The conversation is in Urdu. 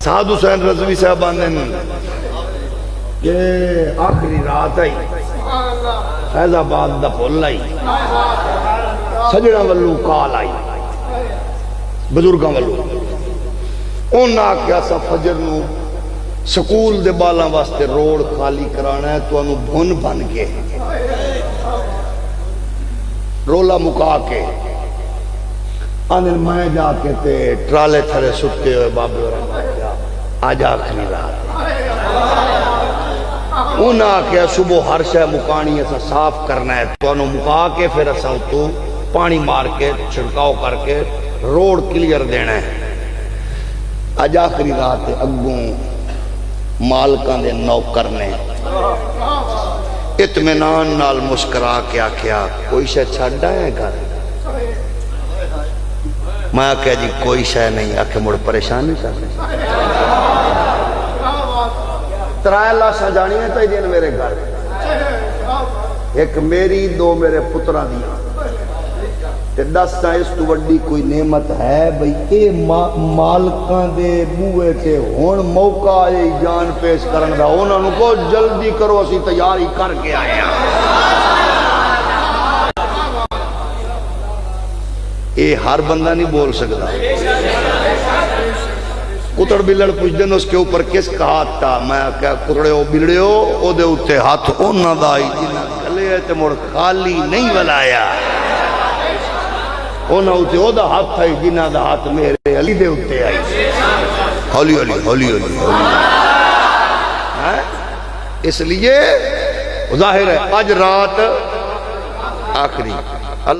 سعد حسین رضوی صاحب آنے کہ آخری رات آئی فیض آباد دا پھول آئی سجڑا والو کال آئی بزرگاں والو انہاں آکھیا سا فجر نو سکول دے بالاں واسطے روڈ خالی کرانا ہے تو انہوں بھن بن کے رولا مکا کے آنے میں جا کے تے ٹرالے تھرے سکتے ہوئے بابے اور آج آخری رات انہاں آکھیا صبح ہر شے مکانی ایسا صاف کرنا ہے تو انہوں مکا کے پھر ایسا تو پانی مار کے چھڑکاؤ کر کے روڈ کلیئر دینا ہے آج آخری رات اگوں مالکان دے نوکر نے اطمینان نال مسکرا کے آکھیا کوئی شے چھڑا ہے گھر میں آکھیا جی کوئی شے نہیں آکھے مڑ پریشانی کر ترائے لاشاں جانی ہیں تو دن میرے گھر ایک میری دو میرے پترہ دیا تے دستا اس تو وڈی کوئی نعمت ہے بھئی اے مالکان دے بوئے تے ہون موقع آئے جان پیش کرن دا انہوں کو جلدی کرو اسی تیاری کر کے آئے اے ہر بندہ نہیں بول سکتا کتر بلڑ پوچھ دن اس کے اوپر کس کا ہاتھ تھا میں کیا کترے ہو بلڑے ہو او دے اتے ہاتھ اونا دائی جنہ کلے تے مڑ خالی نہیں بلایا اونا اتے او دا ہاتھ تھا جنہ دا ہاتھ میرے علی دے اتے آئی ہولی ہولی ہولی ہولی اس لیے ظاہر ہے آج رات آخری